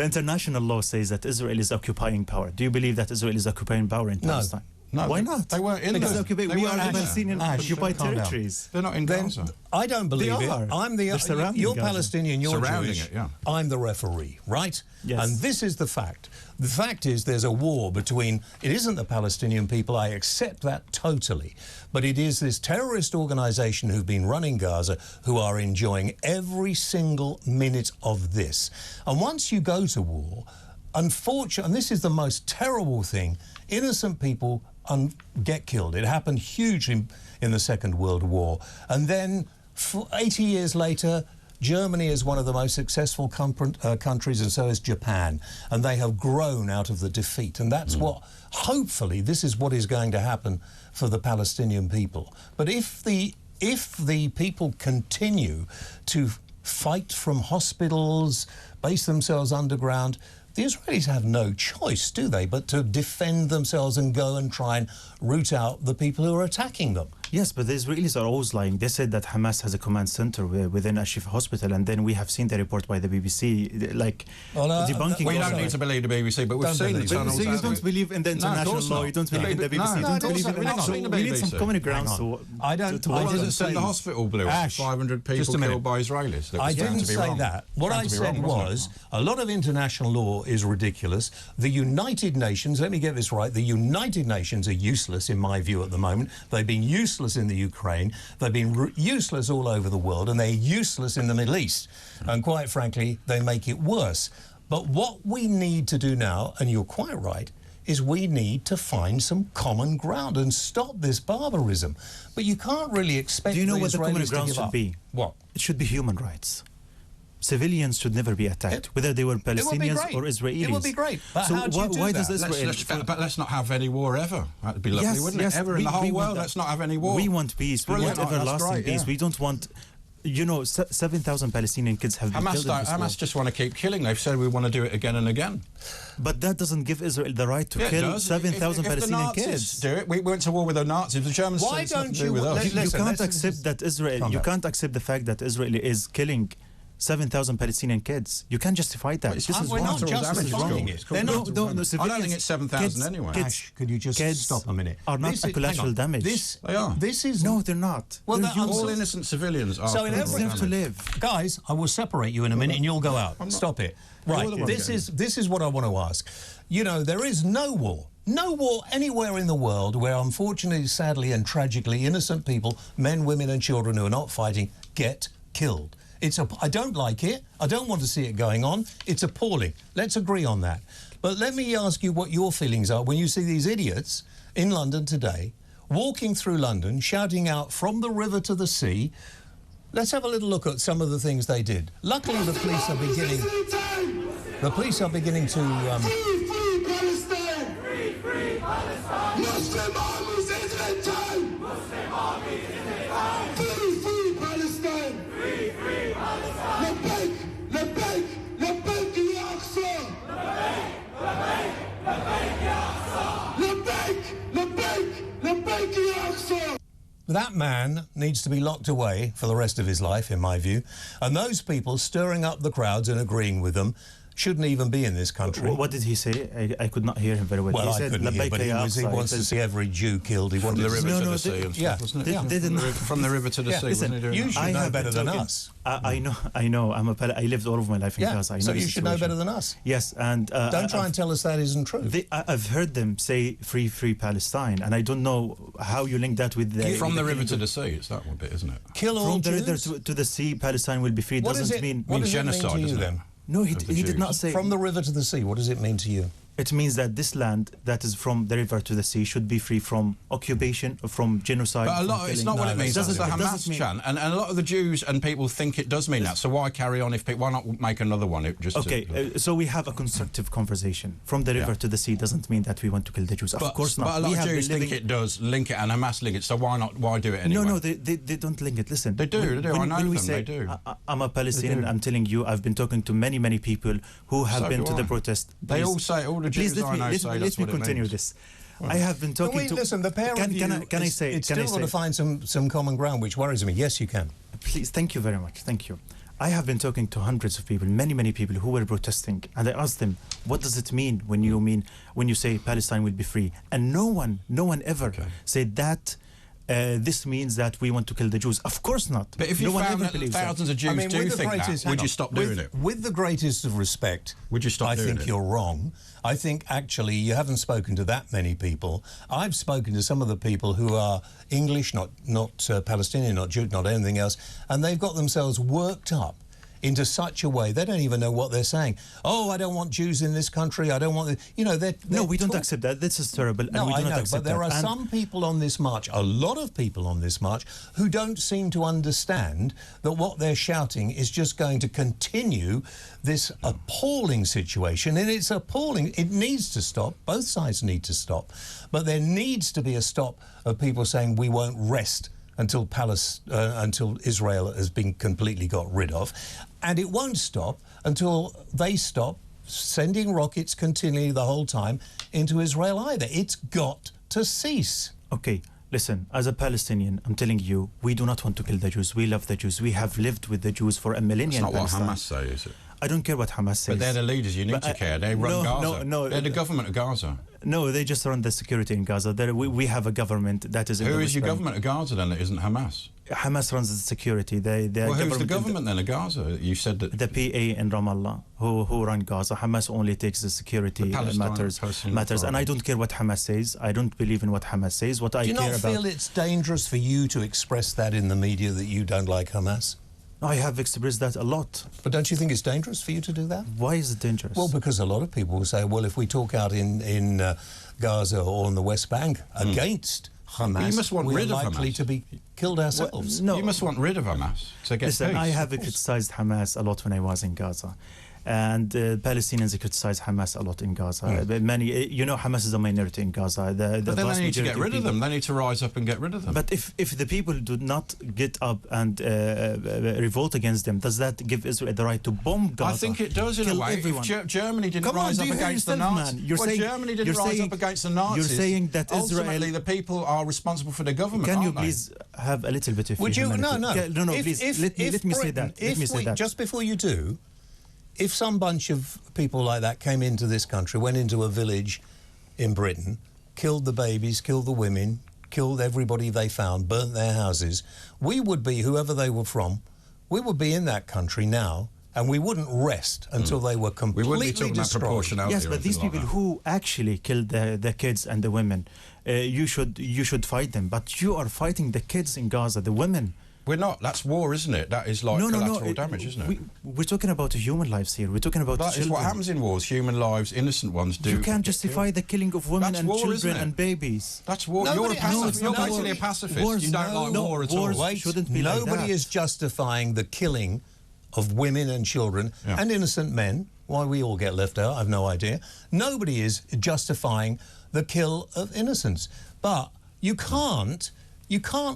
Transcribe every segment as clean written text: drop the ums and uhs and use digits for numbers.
The international law says that Israel is occupying power. Do you believe that Israel is occupying power in Palestine? No, why not? They weren't in because there. we are the Palestinian occupied territories. They're not in Gaza. I don't believe it. I'm the you're Gaza. Palestinian, you're Surrounding Jewish. it, yeah. I'm the referee, right? Yes. And this is the fact. The fact is there's a war between, it isn't the Palestinian people, I accept that totally, but it is this terrorist organisation who've been running Gaza who are enjoying every single minute of this. And once you go to war, unfortunately, and this is the most terrible thing, innocent people get killed. It happened hugely in the Second World War. And then 80 years later, Germany is one of the most successful countries, and so is Japan. And they have grown out of the defeat. And that's what, hopefully, this is what is going to happen for the Palestinian people. But if the people continue to fight from hospitals, base themselves underground, the Israelis have no choice, do they, but to defend themselves and go and try and root out the people who are attacking them. Yes, but the Israelis are always lying. They said that Hamas has a command center within Al-Shifa hospital, and then we have seen the report by the BBC, like, debunking. We don't need to believe the BBC, but we've seen the tunnels. So you don't believe in the international law, you don't believe in the BBC, you don't believe in the... We need some common ground. I don't... Why does it send the hospital blew up? 500 people killed by Israelis. I didn't say that. What I said was, a lot of international law is ridiculous. The United Nations, let me get this right, the United Nations are useless in my view at the moment. They've been useless in the Ukraine, they've been useless all over the world, and they're useless in the Middle East. And quite frankly, they make it worse. But what we need to do now, and you're quite right, is we need to find some common ground and stop this barbarism. But you can't really expect Do you know the what the Israelis common to ground give should up. be? What? It should be human rights. Civilians should never be attacked, whether they were Palestinians or Israelis. It would be great. But so how do you do why that? does Israel... But let's not have any war ever. That'd be lovely, wouldn't it? Ever in the whole world, let's not have any war. We want peace. We want everlasting peace. Yeah. We don't want... You know, 7,000 Palestinian kids have been killed in this war. Hamas just want to keep killing. They've said we want to do it again and again. But that doesn't give Israel the right to kill 7,000 Palestinian kids. Do it. We went to war with the Nazis. The Germans Why don't you... You can't accept that Israel... You can't accept the fact that Israel is killing 7,000 Palestinian kids. You can't justify that. We're not justifying it. I don't think it's 7,000 anyway. Ash, could you just stop a minute? Are not a collateral damage. They are. This is... No, they're not. Well, all innocent civilians are. So in every to live. Guys, I will separate you in a minute and you'll go out. Stop it. Right, this is what I want to ask. You know, there is no war anywhere in the world where, unfortunately, sadly and tragically, innocent people, men, women and children who are not fighting, get killed. I don't like it. I don't want to see it going on. It's appalling. Let's agree on that. But let me ask you what your feelings are when you see these idiots in London today walking through London, shouting out from the river to the sea. Let's have a little look at some of the things they did. Luckily, the police are beginning... The police are beginning to... Free Palestine! Free Palestine! Muslim armies is in time! Muslim armies is in time! Free Palestine! Free Palestine! لبيك لبيك يا أقصى! لبيك يا أقصى! That man needs to be locked away for the rest of his life, in my view. And those people stirring up the crowds and agreeing with them shouldn't even be in this country. What did he say? I could not hear him very well. Well, he I said, couldn't hear, but he wants to see every Jew killed. He wanted the river to the sea and yeah, stuff, wasn't it? From the river to the sea, listen, wasn't he doing you that? should know better than us. I know. I lived all of my life in Gaza. I know so you should know better than us. Yes, and... don't try and tell us that isn't true. I've heard them say free Palestine, and I don't know how you link that with the... From the river to the sea, it's that one bit, isn't it? Kill all From Jews? the river to the sea, Palestine will be free. What doesn't mean genocide, doesn't it? No, he did not say... From the river to the sea, what does it mean to you? It means that this land that is from the river to the sea should be free from occupation, from genocide. But it's not what it means. It's the Hamas chant, and a lot of the Jews and people think it does mean that. So why carry on? Why not make another one? So we have a constructive conversation. From the river to the sea doesn't mean that we want to kill the Jews. Of course not. But a lot of Jews think it does link it, and Hamas link it. So why not? Why do it anyway? No, they don't link it. Listen, they do. I know them. They do. I'm a Palestinian. I'm telling you, I've been talking to many people who have been to the protest. They all say, all the Jews I know say that's what it means. Let me continue this. I have been talking to... Listen, the pair of you... Can I say... It's still got to find some common ground, which worries me. Yes, you can. Please, thank you very much. Thank you. I have been talking to hundreds of people, many people who were protesting, and I asked them, what does it mean when you say Palestine will be free? And no one ever said that this means that we want to kill the Jews. Of course not. But if you found that thousands of Jews do think that, would you stop doing it? With the greatest of respect, would you stop doing it? I think you're wrong. I think actually you haven't spoken to that many people. I've spoken to some of the people who are English, not Palestinian, not Jewish, not anything else, and they've got themselves worked up into such a way they don't even know what they're saying. Oh, I don't want Jews in this country. I don't want... You know, no, we don't accept that. This is terrible. No, and we do I know, not accept but there that. are some people on this march, a lot of people on this march, who don't seem to understand that what they're shouting is just going to continue this appalling situation. And it's appalling. It needs to stop. Both sides need to stop. But there needs to be a stop of people saying we won't rest until Israel has been completely got rid of. And it won't stop until they stop sending rockets continually the whole time into Israel either. It's got to cease. Okay, listen, as a Palestinian, I'm telling you, we do not want to kill the Jews. We love the Jews. We have lived with the Jews for a millennium. That's not what Hamas say, is it? I don't care what Hamas says. But they're the leaders. You need to care. They run Gaza. No, they're the government of Gaza. No, they just run the security in Gaza. We have a government that is... Who is your government of Gaza then that isn't Hamas? Hamas runs the security. Well, who's the government then of Gaza? You said that... The PA in Ramallah, who run Gaza. Hamas only takes the security matters. And I don't care what Hamas says. I don't believe in what Hamas says. What I care about... Do you not feel it's dangerous for you to express that in the media, that you don't like Hamas? I have expressed that a lot. But don't you think it's dangerous for you to do that? Why is it dangerous? Well, because a lot of people will say, well, if we talk out in Gaza or on the West Bank against Hamas, you must want rid of likely Hamas. To be killed ourselves. Well, no. You must want rid of Hamas to get Listen, peace. I have criticized Hamas a lot when I was in Gaza. And Palestinians criticize Hamas a lot in Gaza. You know, Hamas is a minority in Gaza. But then they need to get rid of them. They need to rise up and get rid of them. But if the people do not get up and revolt against them, does that give Israel the right to bomb Gaza? I think it does in a way. Everyone. If Germany didn't rise up against the Nazis, Germany didn't rise up against the Nazis. You're saying that ultimately the people are responsible for the government. Can you please have a little bit of humanity? No. Please let me say that. Let me say that. Just before you do. If some bunch of people like that came into this country, went into a village in Britain, killed the babies, killed the women, killed everybody they found, burnt their houses, we would be, whoever they were from, we would be in that country now, and we wouldn't rest until they were completely destroyed. Yes, but these people who actually killed the kids and the women, you should fight them. But you are fighting the kids in Gaza, the women. We're not. That's war, isn't it? That is like collateral damage, isn't it? We're talking about human lives here. We're talking about children. That is what happens in wars. Human lives, innocent ones do. You can't justify the killing of women and children and babies. That's war. You're a pacifist. You're basically a pacifist. You don't like war at all. Shouldn't be Nobody like that. is justifying the killing of women and children and innocent men. Why we all get left out, I've no idea. Nobody is justifying the kill of innocents. But you can't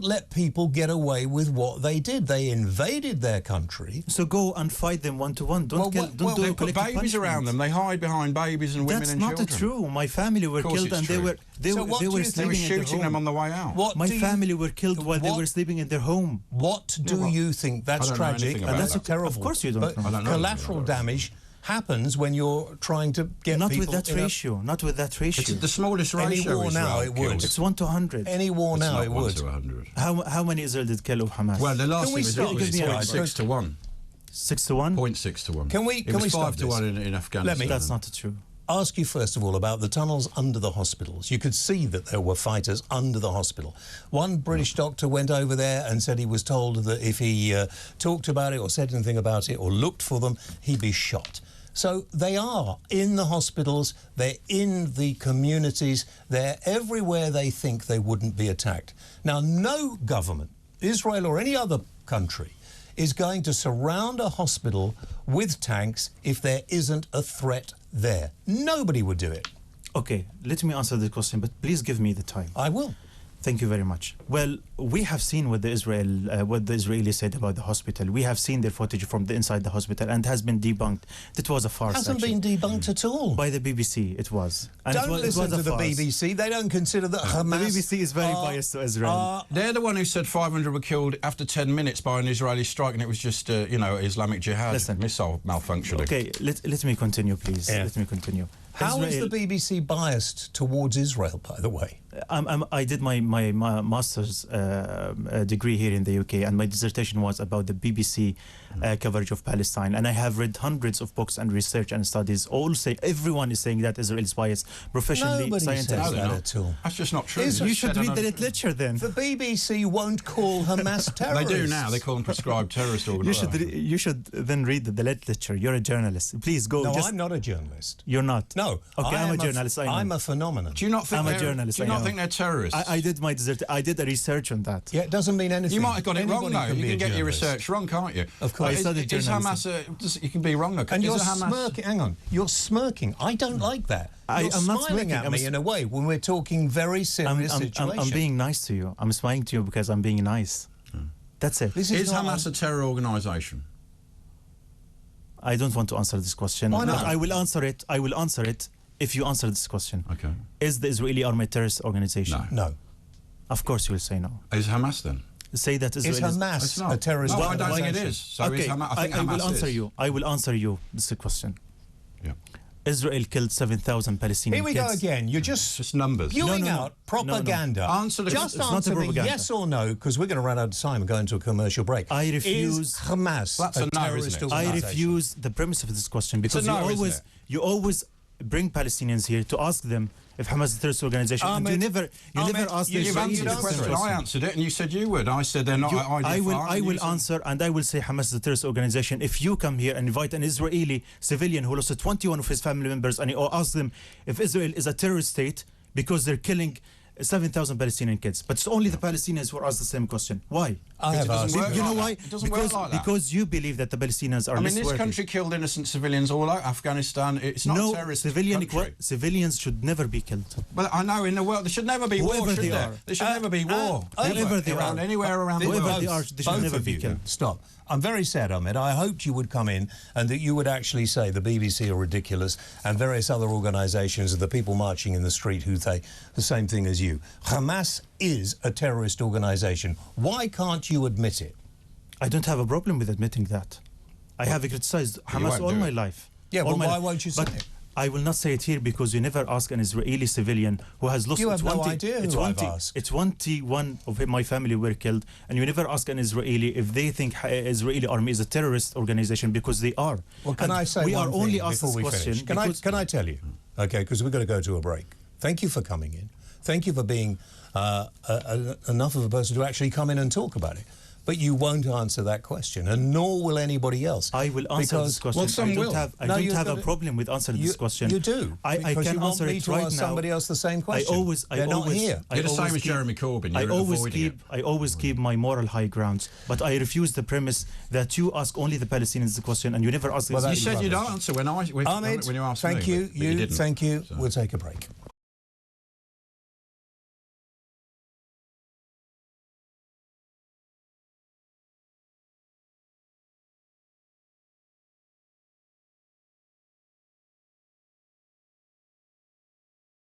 let people get away with what they did. They invaded their country. So go and fight them one-to-one. Don't do they put babies around them. They hide behind babies and women and children. That's not true. My family were killed and they were shooting them on the way out. My family were killed while they were sleeping in their home. What do you think? That's tragic and that's terrible. Of course you don't. But collateral damage happens when you're trying to get not people... With that ratio. Not with that ratio. It's the smallest ratio. Any war now, it would. It's 1 to 100. Any war now, it would. 1 to 100. How many Israel did kill of Hamas? Well, the last thing was 0.6 to 1. 6 to 1? 0.6 to 1. Can we stop 5 to 1 in Afghanistan. That's not true. Ask you first of all about the tunnels under the hospitals. You could see that there were fighters under the hospital. One British doctor went over there and said he was told that if he talked about it or said anything about it or looked for them, he'd be shot. So they are in the hospitals, they're in the communities, they're everywhere they think they wouldn't be attacked. Now, no government, Israel or any other country, is going to surround a hospital with tanks if there isn't a threat there. Nobody would do it. Okay, let me answer the question, but please give me the time. I will. Thank you very much. Well, we have seen what the Israelis said about the hospital. We have seen their footage from the inside the hospital, and it has been debunked. It was a farce. Hasn't been debunked at all by the BBC. It was. And don't listen to the BBC. They don't consider that Hamas. The BBC is very biased to Israel. They're the one who said 500 were killed after 10 minutes by an Israeli strike, and it was just Islamic Jihad missile malfunctioning. Okay, let me continue, please. Yeah. Let me continue. How is the BBC biased towards Israel, by the way? I did my master's degree here in the UK, and my dissertation was about the BBC coverage of Palestine. And I have read hundreds of books and research and studies. Everyone is saying that Israel is biased, professionally, scientifically. Nobody says that at all. That's just not true. You should read the literature then. The BBC won't call Hamas terrorists. They do now. They call them prescribed terrorist organisations. You should then read the literature. You're a journalist. Please go. No, I'm not a journalist. You're not? No. Okay, I'm a journalist. I'm a phenomenon. Do you not think I'm a journalist? Do you not think they're terrorists? I did my I did a research on that. Yeah, it doesn't mean anything. You might have got it wrong, though. You can get your research wrong, can't you? Of course. Is Hamas you can be wrong, though. And you're smirking. Hang on. You're smirking. I don't like that. You're smiling at me in a way when we're talking very serious situation. I'm being nice to you. I'm smiling to you because I'm being nice. That's it. Is Hamas a terror organisation? I don't want to answer this question. Why not? But I will answer it. I will answer it if you answer this question. Okay. Is the Israeli army a terrorist organisation? No. Of course you will say no. Is Hamas then? Say that Israel is Hamas a terrorist organisation? organisation? I don't think it is. So okay, is Hamas, I think Hamas will answer is. you. I will answer you this question. Yeah. Israel killed 7,000 Palestinian kids. Here we go again. You're just numbers. Spewing out propaganda. Answer me yes or no, because we're going to run out of time and go into a commercial break. I refuse. Is Hamas a terrorist organisation? I refuse the premise of this question because you always bring Palestinians here to ask them if Hamas is a terrorist organisation, and you never ask the You've answered the question. I answered it, and you said you would. I said they're not. I will answer, and I will say Hamas is a terrorist organisation. If you come here and invite an Israeli civilian who lost 21 of his family members, and you ask them if Israel is a terrorist state because they're killing 7,000 Palestinian kids, but it's only the Palestinians who ask the same question. Why? I have asked. You know why? It doesn't work like that. Because you believe that the Palestinians are less worthy. This country killed innocent civilians all over Afghanistan. It's not a terrorist country. Civilians should never be killed. Well, I know in the world there should never be war, should there? There should never be war. Whoever they are. Anywhere around the world. Whoever they are, they should never be killed. Stop. I'm very sad, Ahmed. I hoped you would come in and that you would actually say the BBC are ridiculous and various other organisations are the people marching in the street who say the same thing as you. Hamas is a terrorist organisation. Why can't you admit it? I don't have a problem with admitting that. I have criticised Hamas all my life. Yeah, well, why won't you say it? I will not say it here because you never ask an Israeli civilian who has lost. You have no idea who I've asked. 21 of my family were killed, and you never ask an Israeli if they think Israeli army is a terrorist organization because they are. Well, can I say we one are thing only asked before this we question? Finish? Can I tell you? Okay, because we're going to go to a break. Thank you for coming in. Thank you for being enough of a person to actually come in and talk about it. But you won't answer that question, and nor will anybody else. I will answer this question. Well, some will. I don't have a problem with answering this question. You do. I can answer it right now. Somebody else the same question. They're not here. You're the same as Jeremy Corbyn. I always keep my moral high grounds, but I refuse the premise that you ask only the Palestinians the question and you never ask the You said you'd answer when you asked me. Ahmed, thank you. Thank you. We'll take a break.